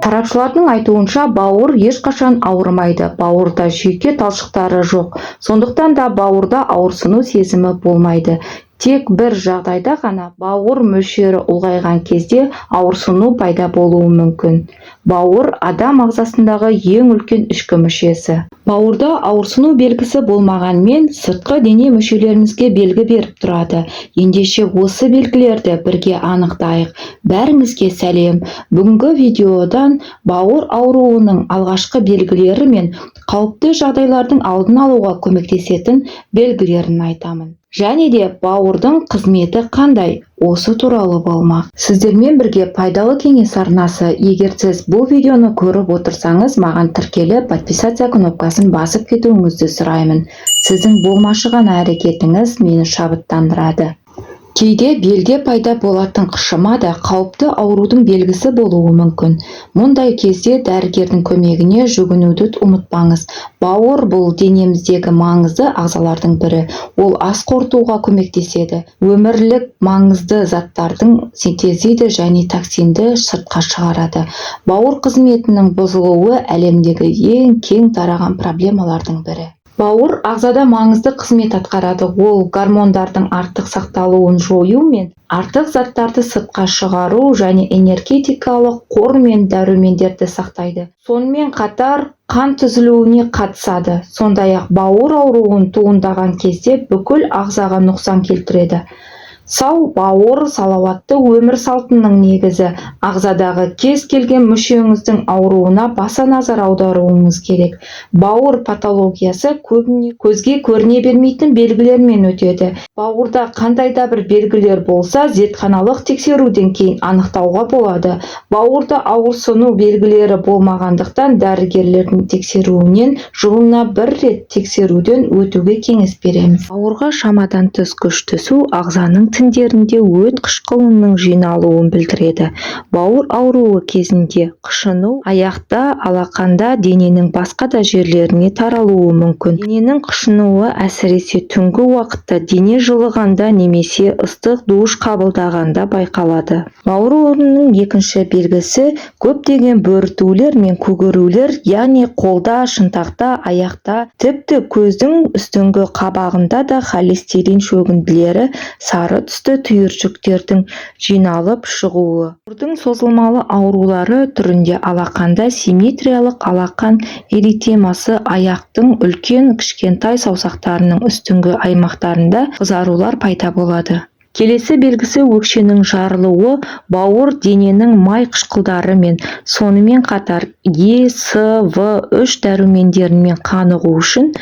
Сарапшылардың айтуынша бауыр ешқашан ауырмайды, бауырда жүйке талшықтары жоқ, сондықтан да бауырда ауырсыну сезімі болмайды. Тек бір жағдайда ғана бауыр мөлшері ұлғайған кезде ауырсыну пайда болуы мүмкін. Бауыр адам ағзасындағы ең үлкен ішкі мүшесі. Бауырда ауырсыну белгісі болмағанмен, сыртқы дене мүшелерімізге белгі беріп тұрады. Ендеше осы белгілерді бірге анықтайық. Бәріңізге сәлем. Бүгінгі видеодан бауыр ауруының алғашқы белгілері мен қауіпті жағдайлардың алдын алуға көмектесетін белгілерін айтамын. Және де бауырдың қызметі қандай? Осы туралы болмақ. Сіздермен бірге пайдалы кеңес арнасы. Егер сіз бұл видеоны көріп отырсаңыз, маған тіркеліп, подписация кнопкасын басып кетуіңізді сұраймын. Сіздің болмашыған әрекетіңіз мені шабыттандырады. Кейде белде пайда болатын қышыма да қауіпті аурудың белгісі болуы мүмкін. Мұндай кезде дәрігердің көмегіне жүгінуді ұмытпаңыз. Бауыр бұл денеміздегі маңызды ағзалардың бірі. Ол ас қорытуға көмектеседі. Өмірлік маңызды заттардың синтезиді және токсинді сыртқа шығарады. Бауыр қызметінің бұзылуы әлемдегі ең кең тараған проблемалардың бірі. Бауыр ағзада маңызды қызмет атқарады. Ол гормондардың артық сақталуын жою мен артық заттарды сыртқа шығару және энергетикалық қор мен дәрумендерді сақтайды. Сонымен қатар қан түзілуіне қатысады. Сондай-ақ бауыр ауруын туындаған кезде бүкіл ағзаға нұқсан келтіреді. Сау бауыр салауатты өмір салтының негізі. Ағзадағы кез келген мүшеңіздің ауруына баса назар аударуыңыз керек. Бауыр патологиясы көбіне көзге көріне бермейтін белгілермен өтеді. Бауырда қандай да бір белгілер болса, зертханалық тексеруден кейін анықтауға болады. Бауырда ауырсыну белгілері болмағандықтан дәрігерлердің тексеруінен жылына бір рет тексеруден өтуге кеңес береміз. Бауырға шамадан тыс күш түсу ағзаның тіндерінде өт қышқылының жиналуын білдіреді. Бауыр ауруы кезінде қышыну аяқта, алақанда, дененің басқа да жерлеріне таралуы мүмкін. Дененің қышынуы әсіресе түнгі уақытта дене жылығанда немесе ыстық душ қабылдағанда байқалады. Бауыр ауруының екінші белгісі көптеген бөртулер мен көгерулер, яғни қолда, шынтақта, аяқта, тіпті көздің үстіңгі қабағында да холестерин шөгінділері, сары түсті түйіршіктердің жиналып шығуы. Бауырдың созылмалы аурулары түрінде алақанда симметриялық алақан эритемасы, аяқтың үлкен кішкентай саусақтарының үстіңгі аймақтарында қызарулар пайда болады. Келесі белгісі өкшенің жарылуы. Бауыр дененің май қышқылдары мен сонымен қатар Е, С, В, 3 дәрумендерімен қанығу үшін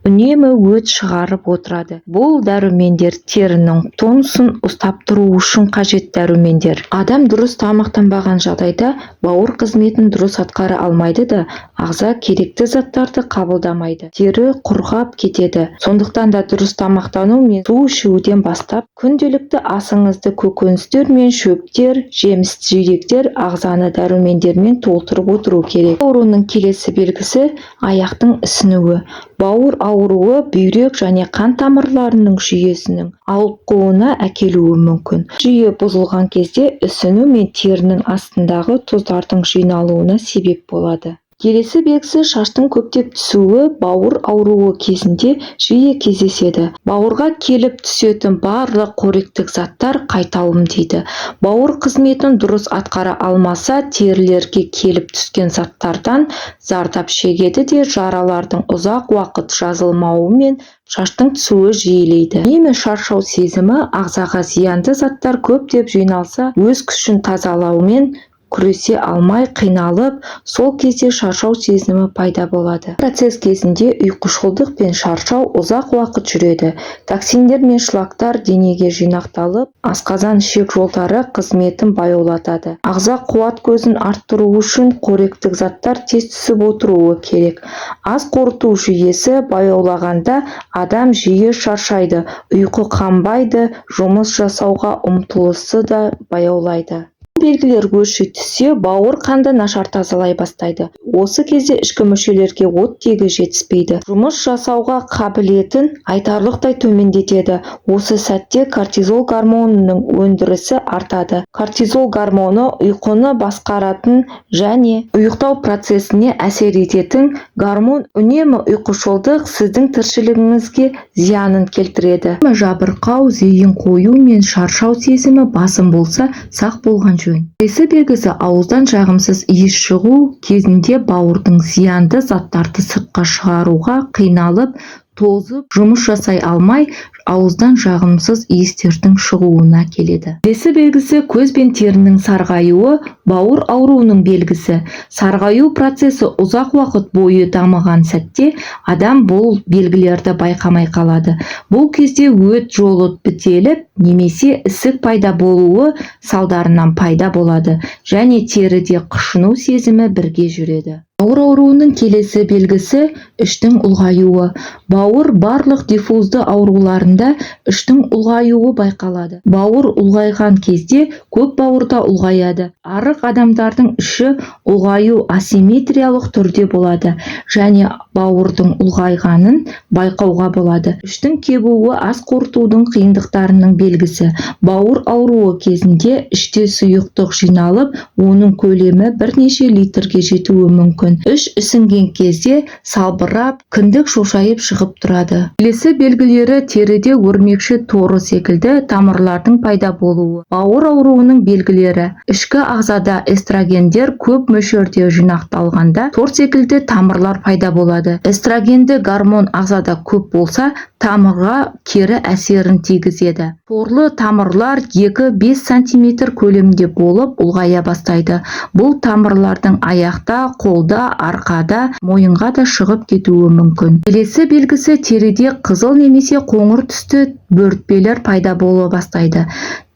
үнемі өт шығарып отырады. Бұл дәрумендер терінің тонусын ұстап тұру үшін қажет дәрумендер. Адам дұрыс тамақтанбаған жағдайда бауыр қызметін дұрыс атқара алмайды да ағза керекті заттарды қабылдамайды. Тері құрғап кетеді. Сондықтан да дұрыс тамақтану мен су ішуден бастап күнделікті асыңызды көкөністер мен шөптер, жеміс-жидектер, ағзаны дәрумендермен толтырып отыру керек. Аурудың келесі белгісі аяқтың ісінуі. Бауыр ауруы бүйрек және қан тамырларының жүйесінің ауытқуына әкелуі мүмкін. Жүйе бұзылған кезде ісіну мен терінің астындағы тұздардың жиналуына себеп болады. Келесі белгісі шаштың көптеп түсуі. Бауыр ауруы кезінде жиі кездеседі. Бауырға келіп түсетін барлық қоректік заттар қайталым дейді. Бауыр қызметін дұрыс атқара алмаса, терілерге келіп түскен заттардан зардап шегеді де жаралардың ұзақ уақыт жазылмауы мен шаштың түсуі жиілейді. Үнемі шаршау сезімі, ағзаға зиянды заттар көптеп жиналса, өз күшін тазалаумен күресе алмай қиналып, сол кезде шаршау сезімі пайда болады. Процесс кезінде ұйқышылдық пен шаршау ұзақ уақыт жүреді. Токсиндер мен шлактар денеге жинақталып, асқазан ішек жолдары қызметін баяулатады. Ағза қуат көзін арттыру үшін қоректік заттар тез түсіп отыруы керек. Ас қорыту жүйесі баяулағанда адам жиі шаршайды, ұйқы қанбайды, жұмыс жасауға ұмтылысы да баяулайды. белгілер өрши түссе, бауыр қанды нашар тазалай бастайды. Осы кезде ішкі мүшелерге оттегі жетіспейді. Жұмыс жасауға қабілетін айтарлықтай төмендетеді. Осы сәтте кортизол гормонының өндірісі артады. Кортизол гормоны ұйқыны басқаратын және ұйықтау процесіне әсер ететін гормон. Үнемі ұйқышылдық сіздің тіршілігіңізге зиянын келтіреді. Жабырқау, зейін қою мен шаршау сезімі басым болса, сақ болған жөн. Келесі белгісі ауыздан жағымсыз иіс шығу кезінде бауырдың зиянды заттарды сыртқа шығаруға қиналып, тозып, жұмыс жасай алмай, ауыздан жағымсыз иістердің шығуына келеді. Келесі белгісі көз бен терінің сарғаюы, бауыр ауруының белгісі. Сарғаю процесі ұзақ уақыт бойы дамыған сәтте адам бұл белгілерді байқамай қалады. Бұл кезде өт жолы бітеліп, немесе ісік пайда болуы салдарынан пайда болады және теріде қышыну сезімі бірге жүреді. Бауыр ауруының келесі белгісі іштің ұлғаюы. Бауыр барлық диффузды ауруларында іштің ұлғаюы байқалады. Бауыр ұлғайған кезде көк бауырда ұлғаяды. Арық адамдардың іші ұлғаю асимметриялық түрде болады және бауырдың ұлғайғанын байқауға болады. Іштің кебуі ас қорытудың қиындықтарының белгісі. Бауыр ауруы кезінде іште сұйықтық жиналып, оның көлемі бірнеше литрге жетуі мүмкін. Іш ісінген кезде салбырап, кіндік шошайып шығып тұрады. Келесі белгілері теріде өрмекші торы секілді тамырлардың пайда болуы. Бауыр ауруының белгілері. Ішкі ағзада эстрогендер көп мөлшерде жинақталғанда тор секілді тамырлар пайда болады. Эстрогенді гормон ағзада көп болса, тамырға кері әсерін тигізеді. Торлы тамырлар 2-5 см көлемінде болып ұлғая бастайды. Бұл тамырлардың аяқта, қолда, арқада, мойынға да шығып кетуі мүмкін. Келесі белгісі теріде қызыл немесе қоңыр түсті бөртпелер пайда бола бастайды.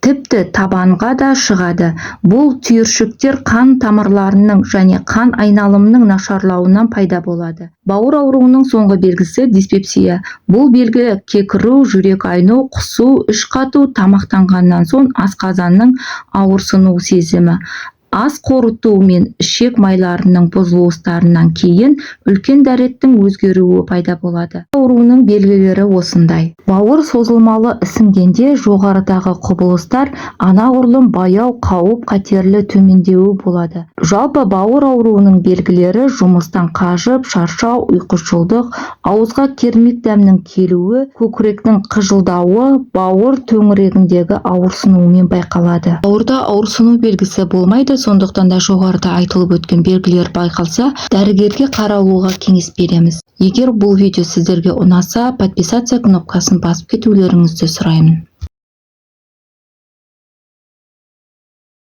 Тіпті табанға да шығады. Бұл түйіршіктер қан тамырларының және қан айналымының нашарлауынан пайда болады. Бауыр ауруының соңғы белгісі диспепсия. Бұл белгі кекіру, жүрек айну, құсу, іш қату, тамақтанғаннан соң асқазанның ауырсыну сезімі. Ас қорыту мен ішек майларының бұзылыстарынан кейін үлкен дәреттің өзгеруі пайда болады. Ауруының белгілері осындай. Бауыр созылмалы ісінгенде жоғарыдағы құбылыстар анағұрлым баяу, қауіп қатерлі төмендеуі болады. Жалпы бауыр ауруының белгілері жұмыстан қажып, шаршау, ұйқышылдық, ауызға кермек дәмнің келуі, көкіректің қыжылдауы, бауыр төңірегіндегі ауырсынуымен байқалады. Бауырда ауырсыну белгісі болмайды, сондықтан да жоғарыда айтылып өткен белгілер байқалса, дәрігерге қаралуға кеңес береміз. Егер бұл видео сіздерге ұнаса, подписаться кнопкасын басып кетулеріңізді сұраймын.